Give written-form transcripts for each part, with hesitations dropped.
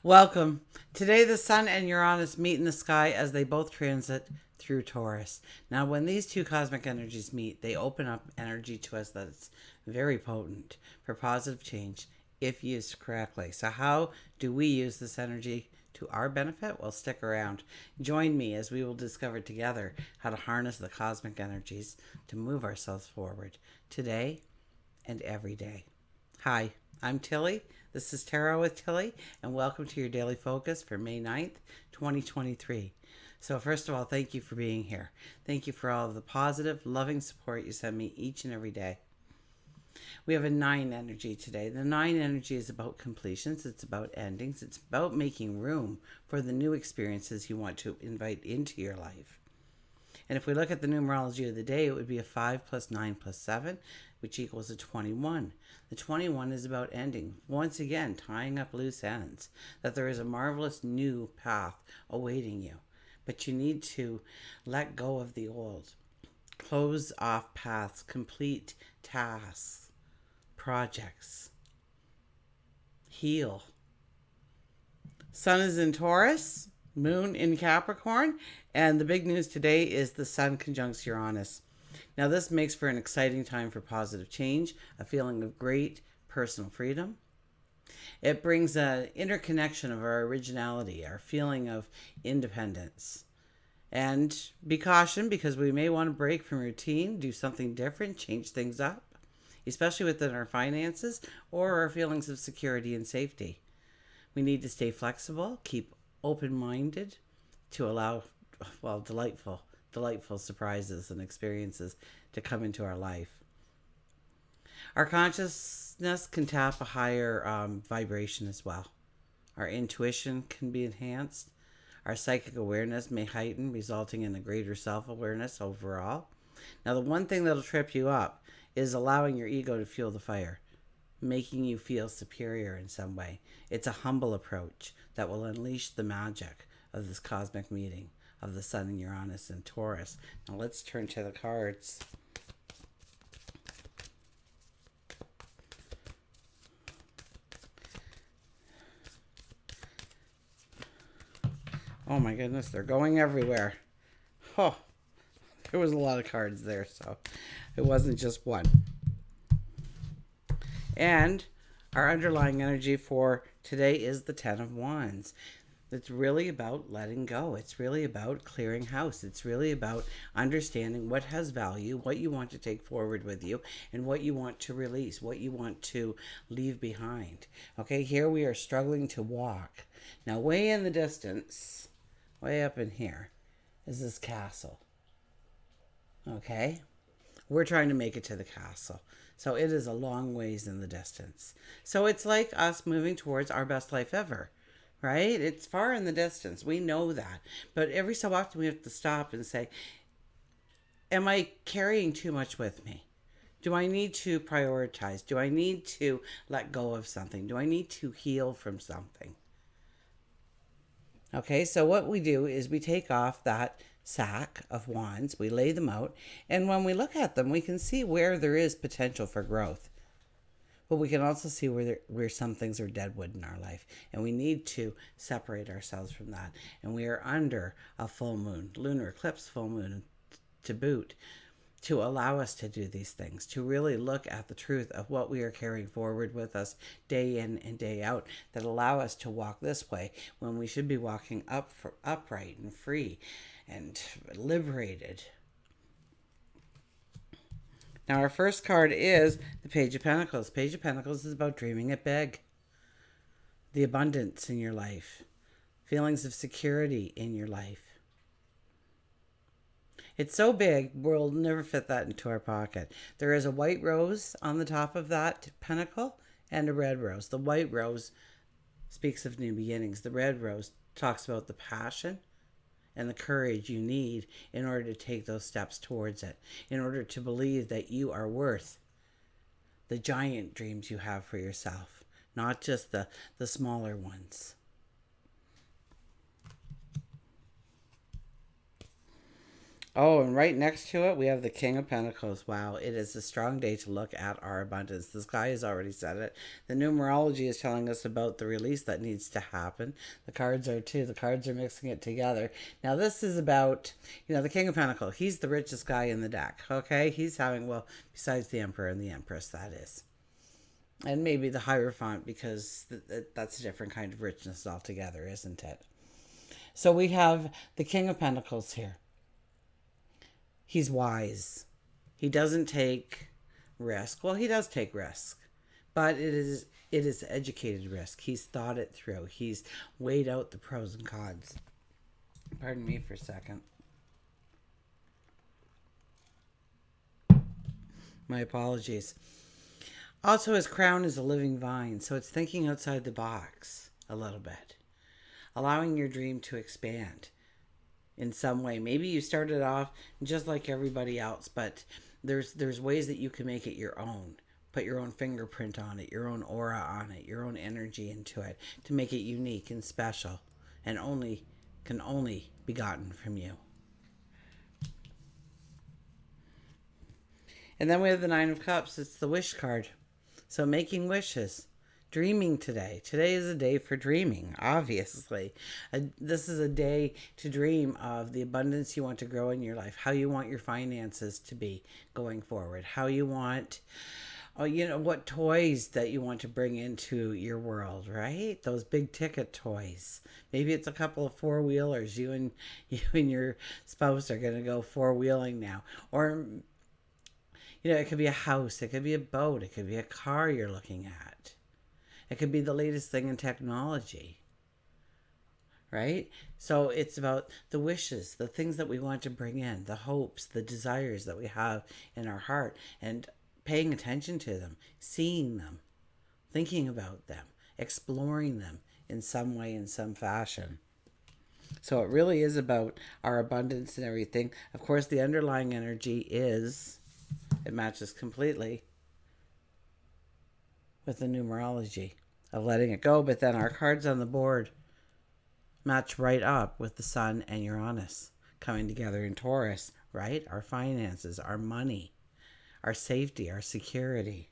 Welcome. Today, the Sun and Uranus meet in the sky as they both transit through Taurus. Now, when these two cosmic energies meet, they open up energy to us that's very potent for positive change if used correctly. So, how do we use this energy to our benefit? Well, stick around. Join me as we will discover together how to harness the cosmic energies to move ourselves forward today and every day. Hi, I'm Tilly. This is Tarot with Tilly, and welcome to your daily focus for May 9th, 2023. So, first of all, thank you for being here. Thank you for all of the positive, loving support you send me each and every day. We have a 9 energy today. The 9 energy is about completions, it's about endings, it's about making room for the new experiences you want to invite into your life. And if we look at the numerology of the day, it would be a 5 plus 9 plus 7, which equals a 21. The 21 is about ending, once again, tying up loose ends, that there is a marvelous new path awaiting you. But you need to let go of the old, close off paths, complete tasks, projects, heal. Sun is in Taurus, Moon in Capricorn, and the big news today is the Sun conjuncts Uranus. Now, this makes for an exciting time for positive change, a feeling of great personal freedom. It brings an interconnection of our originality, our feeling of independence. And be cautioned because we may want to break from routine, do something different, change things up, especially within our finances or our feelings of security and safety. We need to stay flexible, keep open-minded to allow, delightful surprises and experiences to come into our life. Our consciousness can tap a higher vibration as well. Our intuition can be enhanced. Our psychic awareness may heighten, resulting in a greater self-awareness overall. Now, the one thing that'll trip you up is allowing your ego to fuel the fire, making you feel superior in some way. It's a humble approach that will unleash the magic of this cosmic meeting of the Sun and Uranus and Taurus. Now let's turn to the cards. Oh my goodness, they're going everywhere. Oh, there was a lot of cards there, so it wasn't just one. And our underlying energy for today is the Ten of Wands. It's really about letting go. It's really about clearing house. It's really about understanding what has value, what you want to take forward with you, and what you want to release, what you want to leave behind. Okay, here we are struggling to walk. Now, way in the distance, way up in here, is this castle. Okay? We're trying to make it to the castle. So it is a long ways in the distance. So it's like us moving towards our best life ever, right? It's far in the distance. We know that. But every so often we have to stop and say, am I carrying too much with me? Do I need to prioritize? Do I need to let go of something? Do I need to heal from something? Okay, so what we do is we take off that sack of wands, we lay them out, and when we look at them, we can see where there is potential for growth. But we can also see where some things are deadwood in our life, and we need to separate ourselves from that. And we are under a full moon, lunar eclipse, full moon to boot, to allow us to do these things, to really look at the truth of what we are carrying forward with us day in and day out, that allow us to walk this way when we should be walking upright and free and liberated. Now, our first card is the Page of Pentacles. Page of Pentacles is about dreaming it big, the abundance in your life, feelings of security in your life. It's so big, we'll never fit that into our pocket. There is a white rose on the top of that pentacle and a red rose. The white rose speaks of new beginnings. The red rose talks about the passion and the courage you need in order to take those steps towards it, in order to believe that you are worth the giant dreams you have for yourself, not just the smaller ones. Oh, and right next to it, we have the King of Pentacles. Wow, it is a strong day to look at our abundance. The sky has already said it. The numerology is telling us about the release that needs to happen. The cards are too. The cards are mixing it together. Now, this is about, the King of Pentacles. He's the richest guy in the deck, okay? He's having, well, besides the Emperor and the Empress, that is. And maybe the Hierophant, because that's a different kind of richness altogether, isn't it? So we have the King of Pentacles here. He's wise. He doesn't take risk. Well, he does take risk, but it is educated risk. He's thought it through. He's weighed out the pros and cons. Pardon me for a second. My apologies. Also, his crown is a living vine, so it's thinking outside the box a little bit, allowing your dream to expand in some way. Maybe you started off just like everybody else, but there's ways that you can make it your own. Put your own fingerprint on it, your own aura on it, your own energy into it to make it unique and special and can only be gotten from you. And then we have the Nine of Cups. It's the wish card. So making wishes. Dreaming today. Today is a day for dreaming, obviously. This is a day to dream of the abundance you want to grow in your life, how you want your finances to be going forward, how you want, what toys that you want to bring into your world, right? Those big ticket toys. Maybe it's a couple of four-wheelers. You and your spouse are going to go four-wheeling now. Or it could be a house, it could be a boat, it could be a car you're looking at. It could be the latest thing in technology, right? So it's about the wishes, the things that we want to bring in, the hopes, the desires that we have in our heart, and paying attention to them, seeing them, thinking about them, exploring them in some way, in some fashion. So it really is about our abundance and everything. Of course, the underlying energy it matches completely with the numerology of letting it go, but then our cards on the board match right up with the Sun and Uranus coming together in Taurus, right? Our finances, our money, our safety, our security,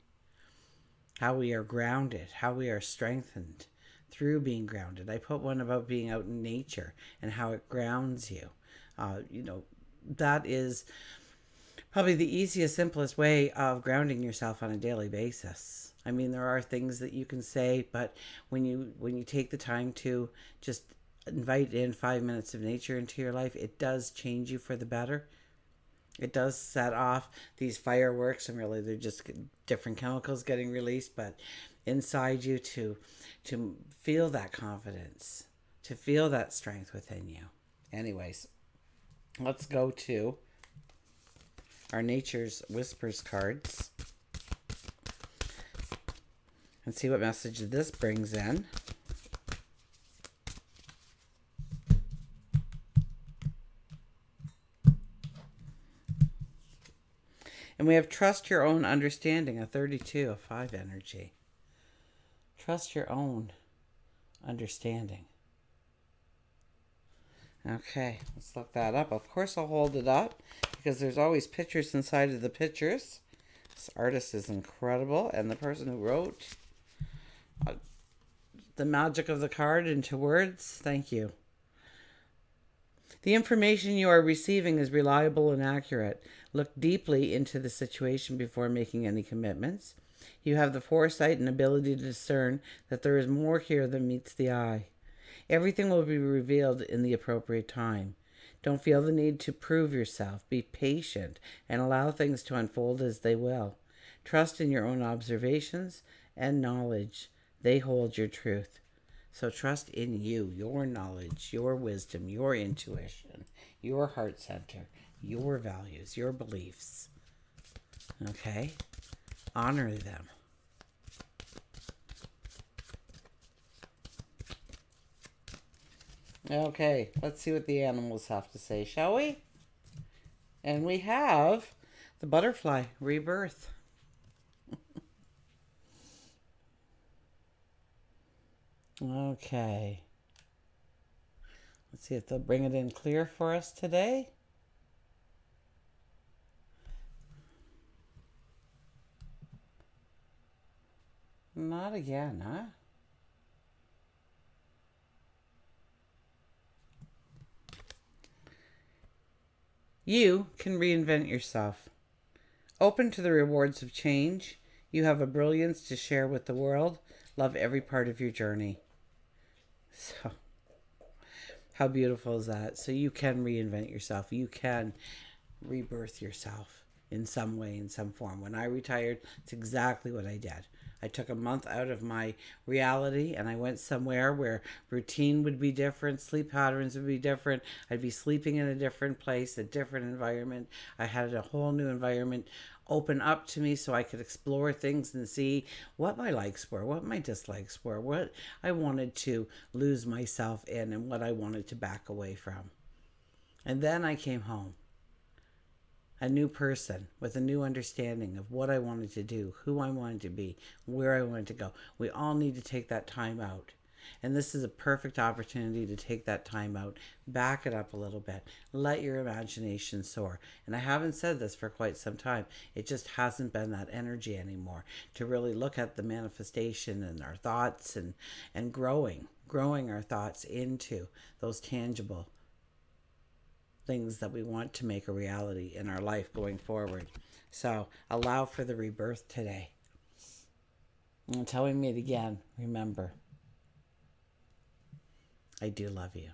how we are grounded, how we are strengthened through being grounded. I put one about being out in nature and how it grounds you. That is probably the easiest, simplest way of grounding yourself on a daily basis. I mean, there are things that you can say, but when you take the time to just invite in 5 minutes of nature into your life, it does change you for the better. It does set off these fireworks, and really they're just different chemicals getting released, but inside you to feel that confidence, to feel that strength within you. Anyways, let's go to our Nature's Whispers cards and see what message this brings in. And we have trust your own understanding, a 32, a 5 energy. Trust your own understanding. Okay, let's look that up. Of course, I'll hold it up because there's always pictures inside of the pictures. This artist is incredible, and the person who wrote the magic of the card into words, thank you. The information you are receiving is reliable and accurate. Look deeply into the situation before making any commitments. You have the foresight and ability to discern that there is more here than meets the eye. Everything will be revealed in the appropriate time. Don't feel the need to prove yourself. Be patient and allow things to unfold as they will. Trust in your own observations and knowledge. They hold your truth. So trust in you, your knowledge, your wisdom, your intuition, your heart center, your values, your beliefs. Okay? Honor them. Okay, let's see what the animals have to say, shall we? And we have the butterfly, rebirth. Okay. Let's see if they'll bring it in clear for us today. not again, huh? You can reinvent yourself. Open to the rewards of change. You have a brilliance to share with the world. Love every part of your journey. So, how beautiful is that? So, you can reinvent yourself. You can rebirth yourself in some way, in some form. When I retired, it's exactly what I did. I took a month out of my reality and I went somewhere where routine would be different, sleep patterns would be different. I'd be sleeping in a different place, a different environment. I had a whole new environment open up to me so I could explore things and see what my likes were, what my dislikes were, what I wanted to lose myself in, and what I wanted to back away from. And then I came home a new person with a new understanding of what I wanted to do, who I wanted to be, where I wanted to go. We all need to take that time out. And this is a perfect opportunity to take that time out, back it up a little bit, let your imagination soar. And I haven't said this for quite some time. It just hasn't been that energy anymore to really look at the manifestation and our thoughts and growing our thoughts into those tangible things that we want to make a reality in our life going forward. So allow for the rebirth today. Until we meet again, remember, I do love you.